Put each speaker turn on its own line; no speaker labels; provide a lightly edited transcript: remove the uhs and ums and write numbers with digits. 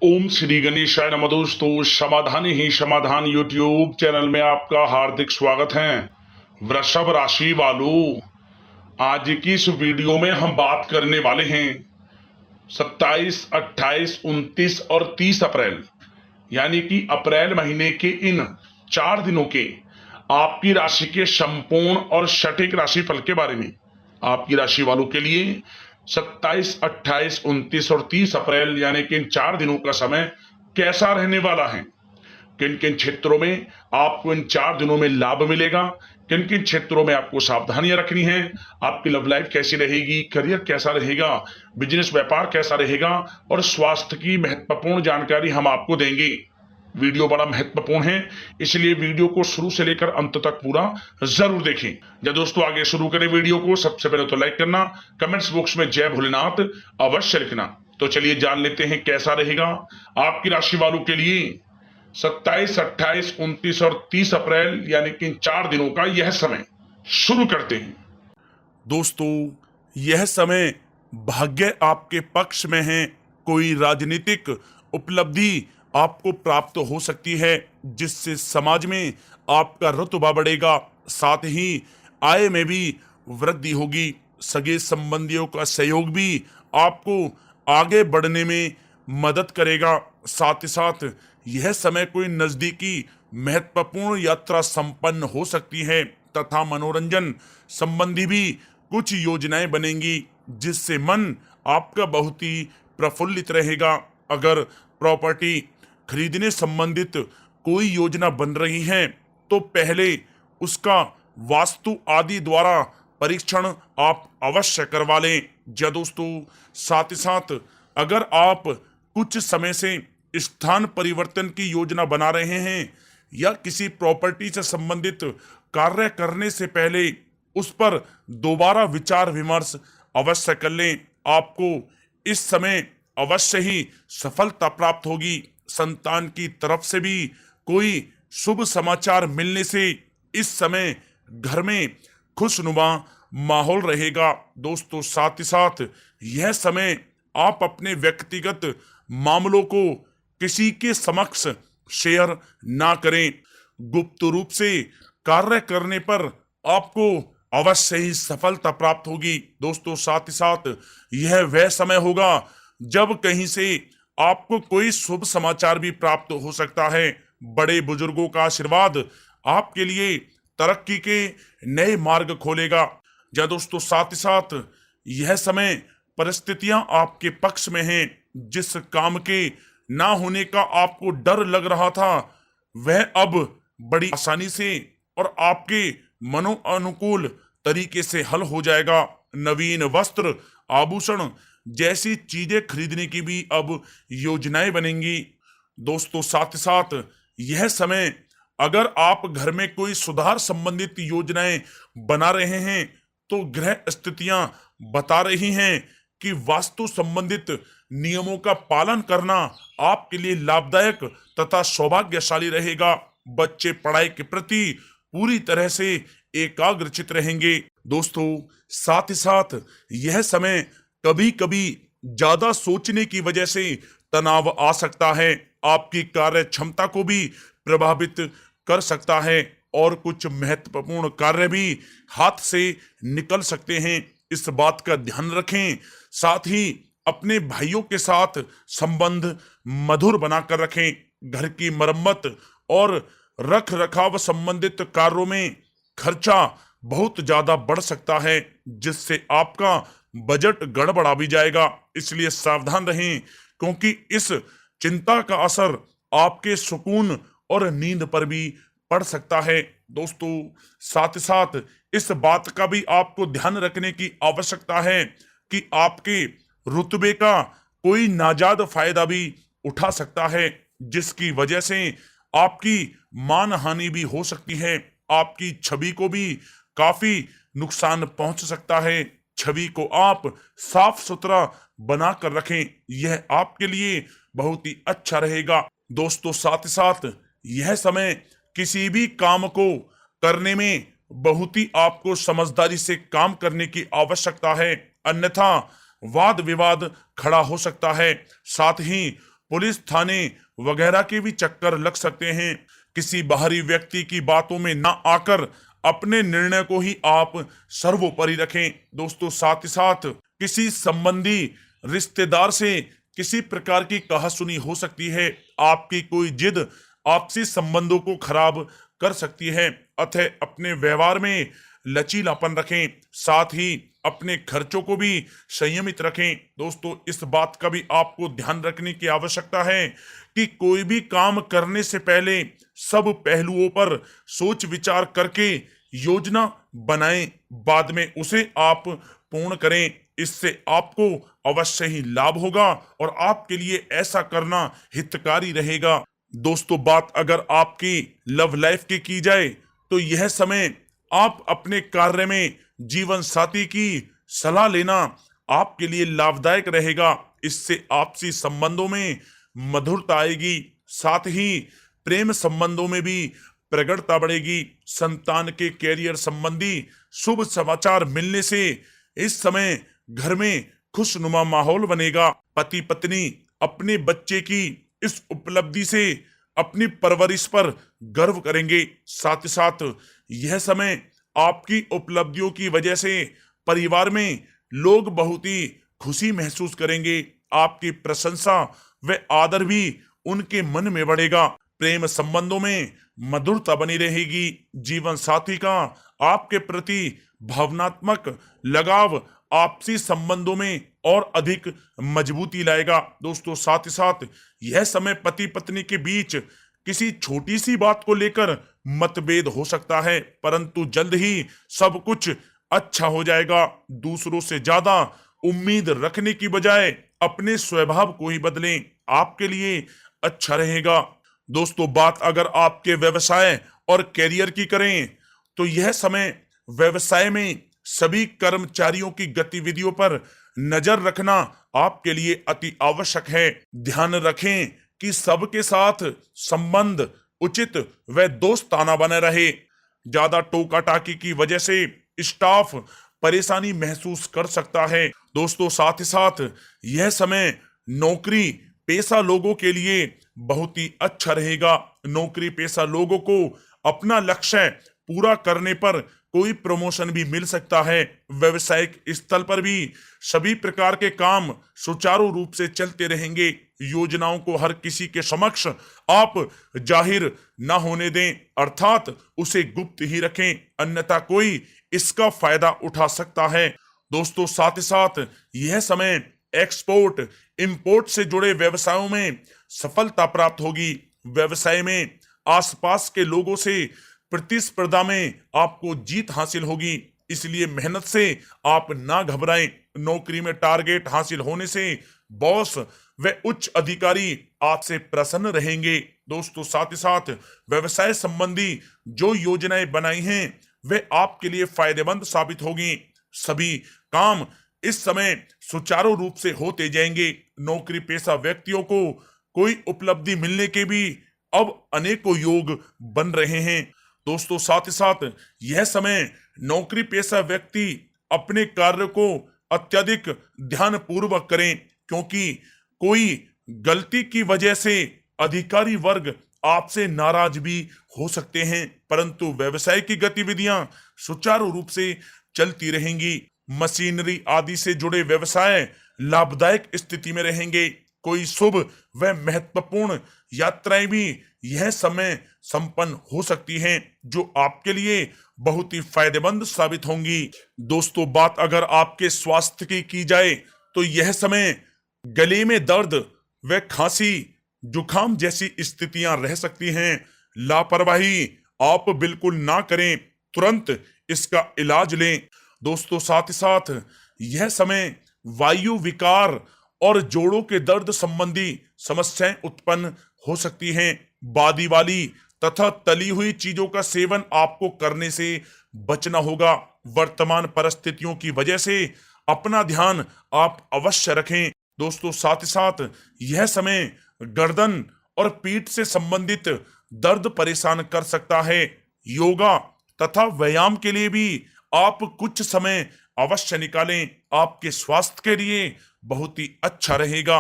ओम श्री गणेशाय नमः। दोस्तों, समाधान ही समाधान यूट्यूब चैनल में आपका हार्दिक स्वागत है। वृषभ राशि वालों, आज की इस वीडियो में हम बात करने वाले हैं 27, 28, 29 और 30 अप्रैल यानी कि अप्रैल महीने के इन 4 दिनों के आपकी राशि के संपूर्ण और सटीक राशिफल के बारे में। आपकी राशि वालों के लिए 27, 28, 29 और 30 अप्रैल यानी कि इन 4 दिनों का समय कैसा रहने वाला है, किन किन क्षेत्रों में आपको इन 4 दिनों में लाभ मिलेगा, किन किन क्षेत्रों में आपको सावधानियां रखनी है, आपकी लव लाइफ कैसी रहेगी, करियर कैसा रहेगा, बिजनेस व्यापार कैसा रहेगा और स्वास्थ्य की महत्वपूर्ण जानकारी हम आपको देंगे। वीडियो बड़ा महत्वपूर्ण है, इसलिए वीडियो को शुरू से लेकर अंत तक पूरा जरूर देखें। जब दोस्तों आगे शुरू करें वीडियो को, सबसे पहले तो लाइक करना, कमेंट्स बॉक्स में जय भोलेनाथ अवश्य लिखना। तो चलिए जान लेते हैं कैसा रहेगा आपकी राशि वालों के लिए 27, 28, 29 और 30 अप्रैल यानी कि इन 4 दिनों का यह समय। शुरू करते हैं।
दोस्तों, यह समय भाग्य आपके पक्ष में है। कोई राजनीतिक उपलब्धि आपको प्राप्त हो सकती है जिससे समाज में आपका रुतबा बढ़ेगा। साथ ही आय में भी वृद्धि होगी। सगे संबंधियों का सहयोग भी आपको आगे बढ़ने में मदद करेगा। साथ ही साथ यह समय कोई नजदीकी महत्वपूर्ण यात्रा संपन्न हो सकती है तथा मनोरंजन संबंधी भी कुछ योजनाएं बनेंगी जिससे मन आपका बहुत ही प्रफुल्लित रहेगा। अगर प्रॉपर्टी खरीदने संबंधित कोई योजना बन रही है तो पहले उसका वास्तु आदि द्वारा परीक्षण आप अवश्य करवा लें। या दोस्तों, साथ ही साथ अगर आप कुछ समय से स्थान परिवर्तन की योजना बना रहे हैं या किसी प्रॉपर्टी से संबंधित कार्य करने से पहले उस पर दोबारा विचार विमर्श अवश्य कर लें। आपको इस समय अवश्य ही सफलता प्राप्त होगी। संतान की तरफ से भी कोई शुभ समाचार मिलने से इस समय घर में खुशनुमा माहौल रहेगा। दोस्तों, साथ ही साथ यह समय आप अपने व्यक्तिगत मामलों को किसी के समक्ष शेयर ना करें। गुप्त रूप से कार्य करने पर आपको अवश्य ही सफलता प्राप्त होगी। दोस्तों, साथ ही साथ यह वह समय होगा जब कहीं से आपको कोई शुभ समाचार भी प्राप्त हो सकता है। बड़े बुजुर्गों का आशीर्वाद आपके लिए तरक्की के नए मार्ग खोलेगा। या दोस्तों, साथ ही साथ यह समय परिस्थितियां आपके पक्ष में हैं। जिस काम के ना होने का आपको डर लग रहा था वह अब बड़ी आसानी से और आपके मनो अनुकूल तरीके से हल हो जाएगा। नवीन वस्त्र, आभूषण जैसी चीजें खरीदने की भी अब योजनाएं बनेंगी। दोस्तों, साथ ही साथ यह समय अगर आप घर में कोई सुधार संबंधित योजनाएं बना रहे हैं तो ग्रह स्थितियां बता रही हैं कि वास्तु संबंधित नियमों का पालन करना आपके लिए लाभदायक तथा सौभाग्यशाली रहेगा। बच्चे पढ़ाई के प्रति पूरी तरह से एकाग्रचित रहेंगे। दोस्तों, साथ ही साथ यह समय कभी कभी ज्यादा सोचने की वजह से तनाव आ सकता है। आपकी कार्य क्षमता को भी प्रभावित कर सकता है और कुछ महत्वपूर्ण कार्य भी हाथ से निकल सकते हैं। इस बात का ध्यान रखें। साथ ही अपने भाइयों के साथ संबंध मधुर बनाकर रखें। घर की मरम्मत और रख रखाव संबंधित कार्यों में खर्चा बहुत ज्यादा बढ़ सकता है जिससे आपका बजट गड़बड़ा भी जाएगा। इसलिए सावधान रहें क्योंकि इस चिंता का असर आपके सुकून और नींद पर भी पड़ सकता है। दोस्तों, साथ ही साथ इस बात का भी आपको ध्यान रखने की आवश्यकता है कि आपके रुतबे का कोई नाजायज फायदा भी उठा सकता है जिसकी वजह से आपकी मान हानि भी हो सकती है। आपकी छवि को भी काफी नुकसान पहुंच सकता है। छवि को आप साफ सुथरा बनाकर रखें, यह आपके लिए बहुत ही अच्छा रहेगा। दोस्तों, साथ ही साथ यह समय किसी भी काम को करने में बहुत ही आपको समझदारी से काम करने की आवश्यकता है, अन्यथा वाद विवाद खड़ा हो सकता है। साथ ही पुलिस थाने वगैरह के भी चक्कर लग सकते हैं। किसी बाहरी व्यक्ति की बातों में ना आकर अपने निर्णय को ही आप सर्वोपरि रखें। दोस्तों साथ ही साथ किसी संबंधी रिश्तेदार से किसी प्रकार की कहासुनी हो सकती है। आपकी कोई जिद आपसी संबंधों को खराब कर सकती है। अतः अपने व्यवहार में लचीलापन रखें, साथ ही अपने खर्चों को भी संयमित रखें। दोस्तों इस बात का भी आपको ध्यान रखने की आवश्यकता है कि कोई भी काम करने से पहले सब पहलुओं पर सोच विचार करके योजना बनाएं, बाद में उसे आप पूर्ण करें। इससे आपको अवश्य ही लाभ होगा और आपके लिए ऐसा करना हितकारी रहेगा। दोस्तों बात अगर आपकी लव लाइफ की जाए तो यह समय आप अपने कार्य में जीवन साथी की सलाह लेना आपके लिए लाभदायक रहेगा। इससे आपसी संबंधों में मधुरता आएगी, साथ ही प्रेम संबंधों में भी प्रगाढ़ता बढ़ेगी। संतान के कैरियर संबंधी शुभ समाचार मिलने से इस समय घर में खुशनुमा माहौल बनेगा। पति पत्नी अपने बच्चे की इस उपलब्धि से अपनी परवरिश पर गर्व करेंगे। साथ ही साथ यह समय आपकी उपलब्धियों की वजह से परिवार में लोग बहुत ही खुशी महसूस करेंगे। आपकी प्रशंसा व आदर भी उनके मन में बढ़ेगा। प्रेम संबंधों में मधुरता बनी रहेगी। जीवन साथी का आपके प्रति भावनात्मक लगाव आपसी संबंधों में और अधिक मजबूती लाएगा। दोस्तों साथ ही साथ यह समय पति पत्नी के बीच किसी छोटी सी बात को लेकर मतभेद हो सकता है, परंतु जल्द ही सब कुछ अच्छा हो जाएगा। दूसरों से ज्यादा उम्मीद रखने की बजाय अपने स्वभाव को ही बदलें, आपके लिए अच्छा रहेगा। दोस्तों बात अगर आपके व्यवसाय और कैरियर की करें तो यह समय व्यवसाय में सभी कर्मचारियों की गतिविधियों पर नजर रखना आपके लिए अति आवश्यक है। ध्यान रखें कि सबके साथ संबंध उचित व दोस्ताना बने रहे। ज्यादा टोका टाकी की वजह से स्टाफ परेशानी महसूस कर सकता है। दोस्तों साथ ही साथ यह समय नौकरी पेशा लोगों के लिए बहुत ही अच्छा रहेगा। नौकरी पेशा लोगों को अपना लक्ष्य पूरा करने पर कोई प्रमोशन भी मिल सकता है। व्यवसायिक स्थल पर भी सभी प्रकार के काम सुचारू रूप से चलते रहेंगे। योजनाओं को हर किसी के समक्ष आप जाहिर ना होने दें, अर्थात उसे गुप्त ही रखें, अन्यथा कोई इसका फायदा उठा सकता है। दोस्तों साथ ही साथ यह समय एक्सपोर्ट इंपोर्ट से जुड़े व्यवसायों में सफलता प्राप्त होगी। व्यवसाय में आसपास के लोगों से प्रतिस्पर्धा में आपको जीत हासिल होगी, इसलिए मेहनत से आप ना घबराएं। नौकरी में टारगेट हासिल होने से बॉस व उच्च अधिकारी आपसे प्रसन्न रहेंगे। दोस्तों साथ ही साथ व्यवसाय संबंधी जो योजनाएं बनाई हैं वे आपके लिए फायदेमंद साबित होगी। सभी काम इस समय सुचारू रूप से होते जाएंगे। नौकरी पेशा व्यक्तियों को कोई उपलब्धि मिलने के भी अब अनेकों योग बन रहे हैं। दोस्तों साथ ही साथ यह समय नौकरी पेशा व्यक्ति अपने कार्य को अत्यधिक ध्यान पूर्वक करें, क्योंकि कोई गलती की वजह से अधिकारी वर्ग आपसे नाराज भी हो सकते हैं, परंतु व्यवसाय की गतिविधियां सुचारू रूप से चलती रहेंगी। मशीनरी आदि से जुड़े व्यवसाय लाभदायक स्थिति में रहेंगे। कोई शुभ व महत्वपूर्ण यात्राएं भी यह समय संपन्न हो सकती हैं, जो आपके लिए बहुत ही फायदेमंद साबित होंगी। दोस्तों बात अगर आपके स्वास्थ्य की जाए तो यह समय गले में दर्द व खांसी जुकाम जैसी स्थितियां रह सकती हैं। लापरवाही आप बिल्कुल ना करें, तुरंत इसका इलाज लें। दोस्तों साथ ही साथ यह समय वायु विकार और जोड़ों के दर्द संबंधी समस्याएं उत्पन्न हो सकती हैं। बादी वाली तथा तली हुई चीजों का सेवन आपको करने से बचना होगा। वर्तमान परिस्थितियों की वजह से अपना ध्यान आप अवश्य रखें। दोस्तों साथ ही साथ यह समय गर्दन और पीठ से संबंधित दर्द परेशान कर सकता है। योगा तथा व्यायाम के लिए भी आप कुछ समय अवश्य निकालें, आपके स्वास्थ्य के लिए बहुत ही अच्छा रहेगा।